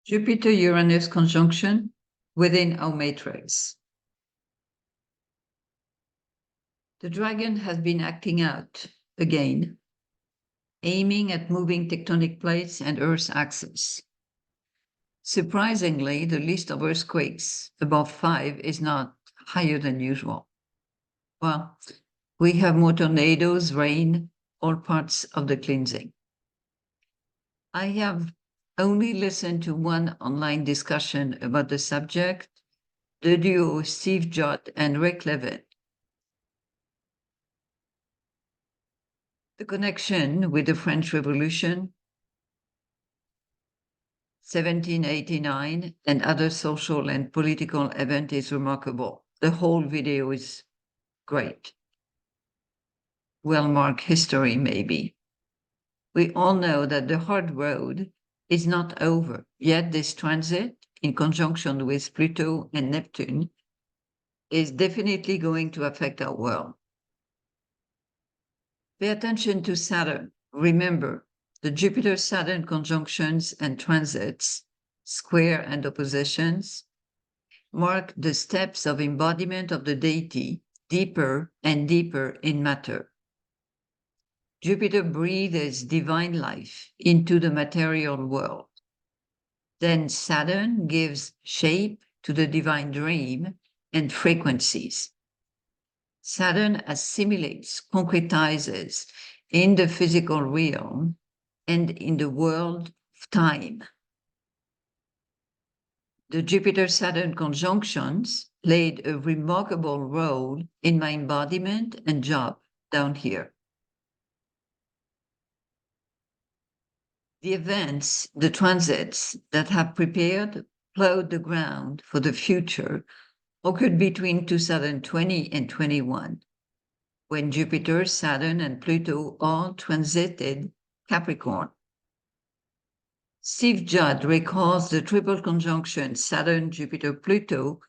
Jupiter-Uranus conjunction within our matrix. The dragon has been acting out again, aiming at moving tectonic plates and Earth's axis. Surprisingly, the list of earthquakes above 5 is not higher than usual. Well, we have more tornadoes, rain, all parts of the cleansing. I have only listened to one online discussion about the subject, the duo Judd and Levine. The connection with the French Revolution, 1789, and other social and political events is remarkable. The whole video is great. Well-marked history, maybe. We all know that the hard road is not over, yet this transit, in conjunction with Pluto and Neptune, is definitely going to affect our world. Pay attention to Saturn. Remember, the Jupiter-Saturn conjunctions and transits, square and oppositions, mark the steps of embodiment of the deity deeper and deeper in matter. Jupiter breathes divine life into the material world. Then Saturn gives shape to the divine dream and frequencies. Saturn assimilates, concretizes in the physical realm and in the world of time. The Jupiter-Saturn conjunctions played a remarkable role in my embodiment and job down here. The events, the transits that have plowed the ground for the future occurred between 2020 and 21, when Jupiter, Saturn, and Pluto all transited Capricorn. Judd recalls the triple conjunction Saturn, Jupiter, Pluto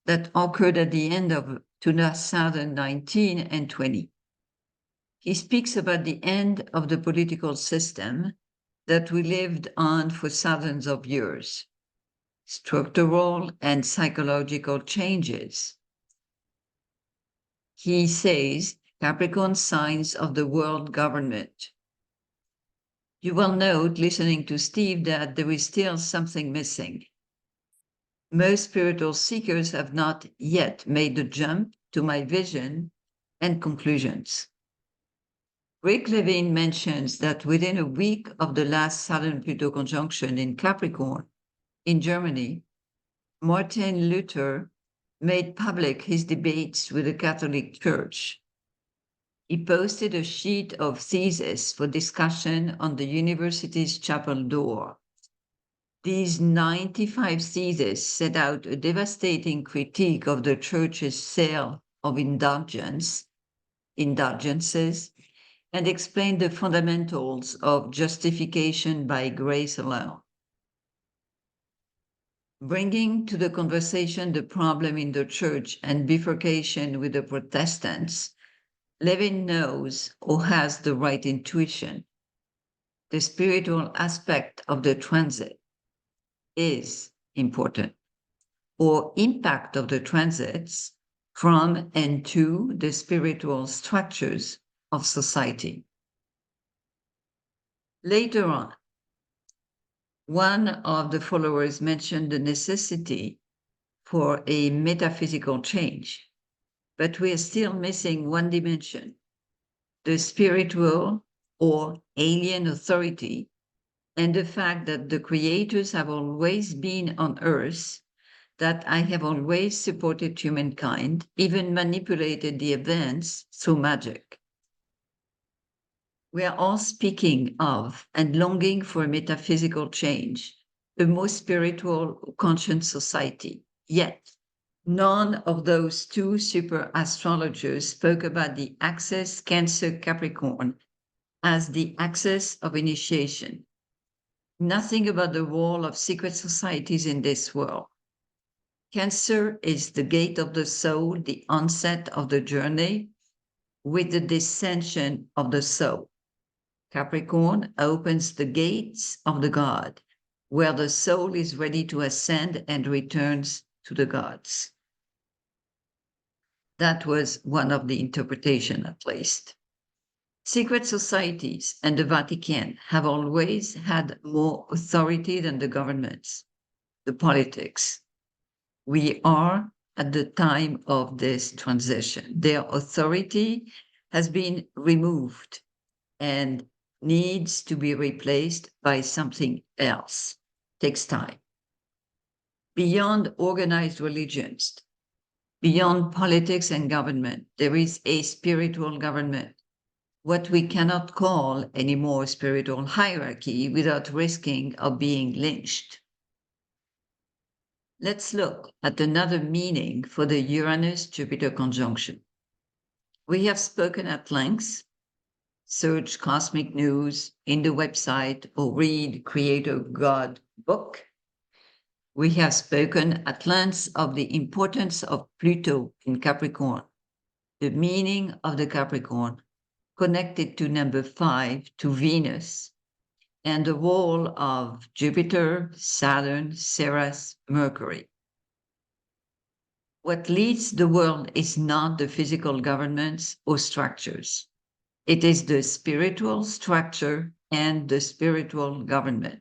that occurred at the end of 2019 and 20. He speaks about the end of the political system that we lived on for thousands of years. Structural and psychological changes. He says Capricorn signs of the world government. You will note, listening to Steve, that there is still something missing. Most spiritual seekers have not yet made the jump to my vision and conclusions. Levine mentions that within a week of the last Saturn-Pluto conjunction in Capricorn, in Germany, Martin Luther made public his debates with the Catholic Church. He posted a sheet of theses for discussion on the university's chapel door. These 95 theses set out a devastating critique of the Church's sale of indulgences, and explained the fundamentals of justification by grace alone. Bringing to the conversation the problem in the church and bifurcation with the Protestants, Levine knows or has the right intuition. The spiritual aspect of the transit is important, or impact of the transits from and to the spiritual structures of society. Later on, one of the followers mentioned the necessity for a metaphysical change, but we are still missing one dimension, the spiritual or alien authority, and the fact that the creators have always been on Earth, that I have always supported humankind, even manipulated the events through magic. We are all speaking of and longing for a metaphysical change, a more spiritual, conscious society. Yet, none of those two super astrologers spoke about the axis Cancer-Capricorn as the axis of initiation. Nothing about the role of secret societies in this world. Cancer is the gate of the soul, the onset of the journey, with the descension of the soul. Capricorn opens the gates of the God where the soul is ready to ascend and returns to the gods. That was one of the interpretations, at least. Secret societies and the Vatican have always had more authority than the governments, the politics. We are at the time of this transition. Their authority has been removed and needs to be replaced by something else. Takes time. Beyond organized religions, beyond politics and government, there is a spiritual government, what we cannot call anymore spiritual hierarchy without risking of being lynched. Let's look at another meaning for the Uranus-Jupiter conjunction. We have spoken at length. Search cosmic news in the website or read Creator God book. We have spoken at length of the importance of Pluto in Capricorn, the meaning of the Capricorn connected to number 5, to Venus, and the role of Jupiter, Saturn, Ceres, Mercury. What leads the world is not the physical governments or structures. It is the spiritual structure and the spiritual government,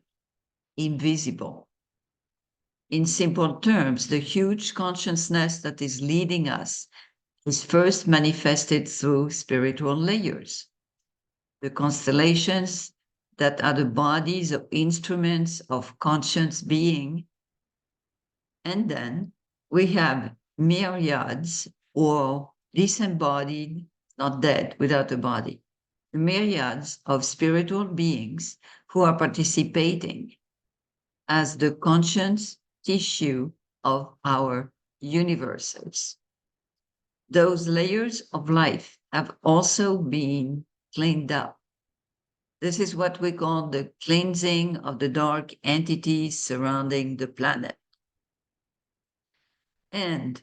invisible. In simple terms, the huge consciousness that is leading us is first manifested through spiritual layers. The constellations that are the bodies or instruments of conscious being. And then we have myriads or disembodied, not dead, without a body, myriads of spiritual beings who are participating as the conscious tissue of our universes. Those layers of life have also been cleaned up. This is what we call the cleansing of the dark entities surrounding the planet. And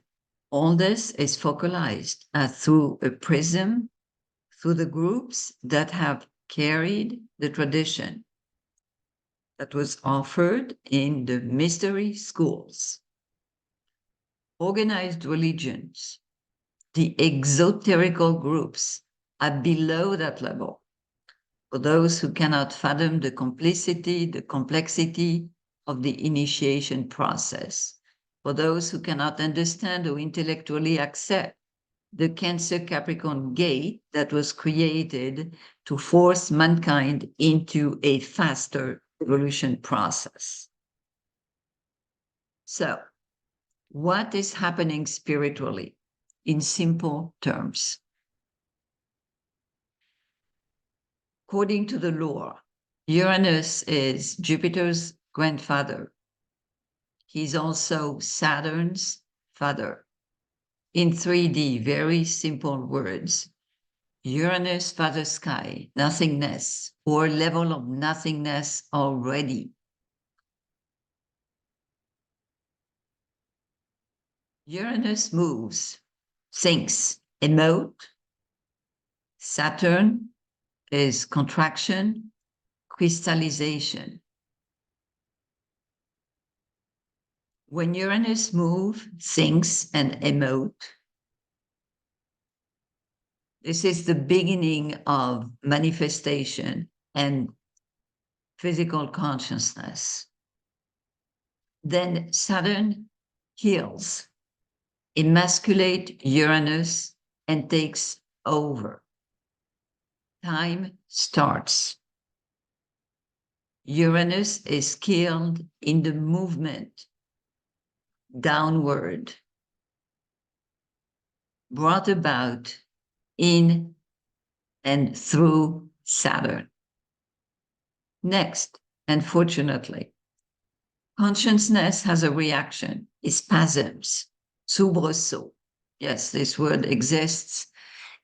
all this is focalized through a prism, through the groups that have carried the tradition that was offered in the mystery schools. Organized religions, the exoterical groups are below that level. For those who cannot fathom the complicity, the complexity of the initiation process, for those who cannot understand or intellectually accept the Cancer-Capricorn gate that was created to force mankind into a faster evolution process. So, what is happening spiritually in simple terms? According to the lore, Uranus is Jupiter's grandfather. He's also Saturn's father. In 3D, very simple words, Uranus, father sky, nothingness, or level of nothingness already. Uranus moves, thinks, emote. Saturn is contraction, crystallization. When Uranus moves, thinks, and emote, this is the beginning of manifestation and physical consciousness. Then Saturn heals, emasculate Uranus, and takes over. Time starts. Uranus is killed in the movement downward, brought about in and through Saturn. Next, unfortunately, consciousness has a reaction, spasms, soubresaut. Yes, this word exists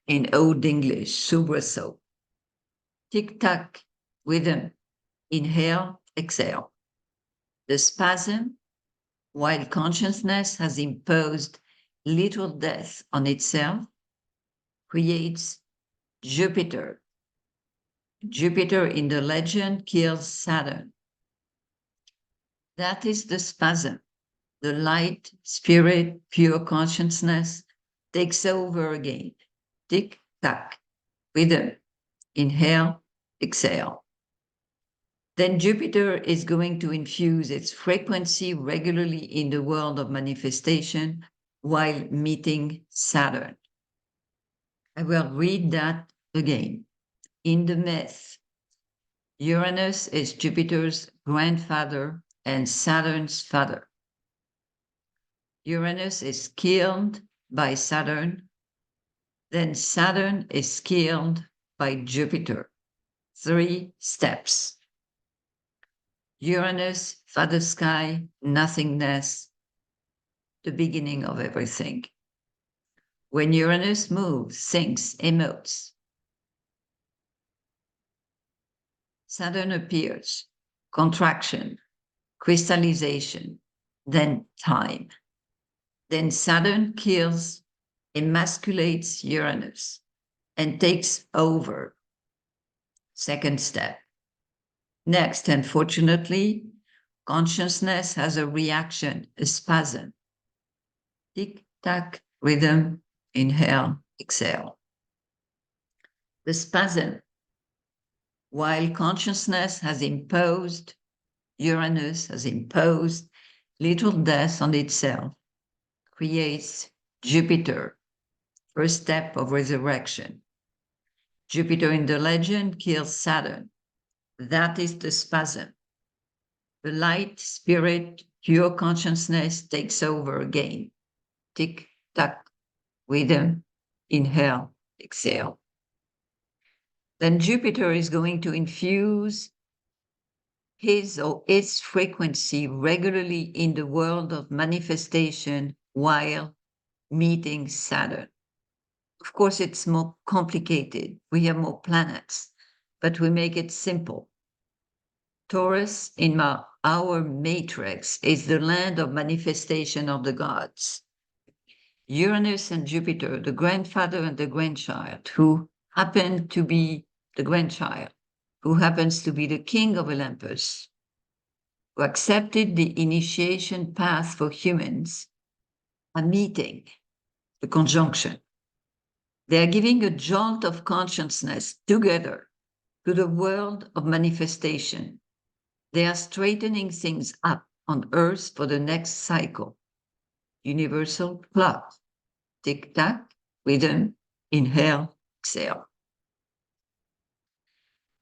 in Old English, soubresaut. Tick-tock rhythm, inhale, exhale. The spasm, while consciousness has imposed literal death on itself, creates Jupiter. Jupiter in the legend kills Saturn. That is the spasm. The light, spirit, pure consciousness takes over again. Tick, tack, rhythm. Inhale, exhale. Then Jupiter is going to infuse its frequency regularly in the world of manifestation while meeting Saturn. I will read that again. In the myth, Uranus is Jupiter's grandfather and Saturn's father. Uranus is killed by Saturn, then Saturn is killed by Jupiter. 3 steps. Uranus, father sky, nothingness, the beginning of everything. When Uranus moves, thinks, emotes, Saturn appears, contraction, crystallization, then time. Then Saturn kills, emasculates Uranus, and takes over. Second step. Next, unfortunately, consciousness has a reaction, a spasm. Tick-tack rhythm, inhale, exhale. The spasm, while consciousness has imposed, Uranus has imposed little death on itself, creates Jupiter, first step of resurrection. Jupiter in the legend kills Saturn. That is the spasm. The light, spirit, pure consciousness takes over again. Tick, tack, rhythm, inhale, exhale. Then Jupiter is going to infuse his or its frequency regularly in the world of manifestation while meeting Saturn. Of course, it's more complicated. We have more planets, but we make it simple. Taurus in our matrix is the land of manifestation of the gods. Uranus and Jupiter, the grandfather and the grandchild, who happen to be the grandchild, who happens to be the king of Olympus, who accepted the initiation path for humans, a meeting, the conjunction. They are giving a jolt of consciousness together to the world of manifestation. They are straightening things up on Earth for the next cycle. Universal clock. Tick-tack, rhythm, inhale, exhale.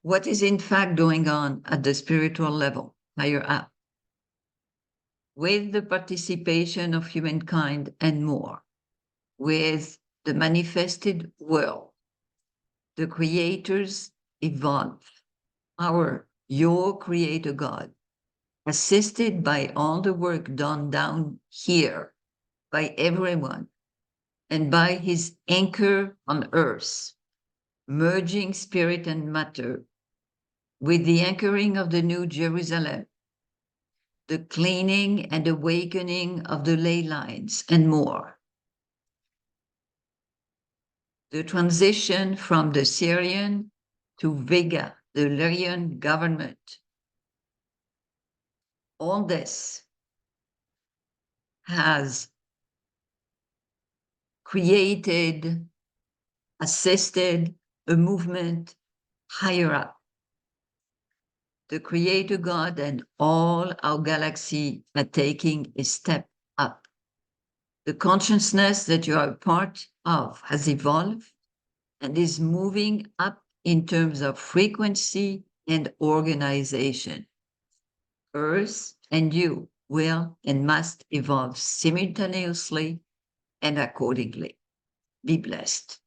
What is in fact going on at the spiritual level, higher up? With the participation of humankind and more, with the manifested world, the creators evolve. Your creator God, assisted by all the work done down here by everyone and by his anchor on earth, merging spirit and matter with the anchoring of the New Jerusalem, the cleaning and awakening of the ley lines and more. The transition from the Syrian to Vega, the Lyrian government. All this has created, assisted a movement higher up. The Creator God and all our galaxy are taking a step up. The consciousness that you are a part of has evolved and is moving up in terms of frequency and organization. Earth and you will and must evolve simultaneously and accordingly. Be blessed.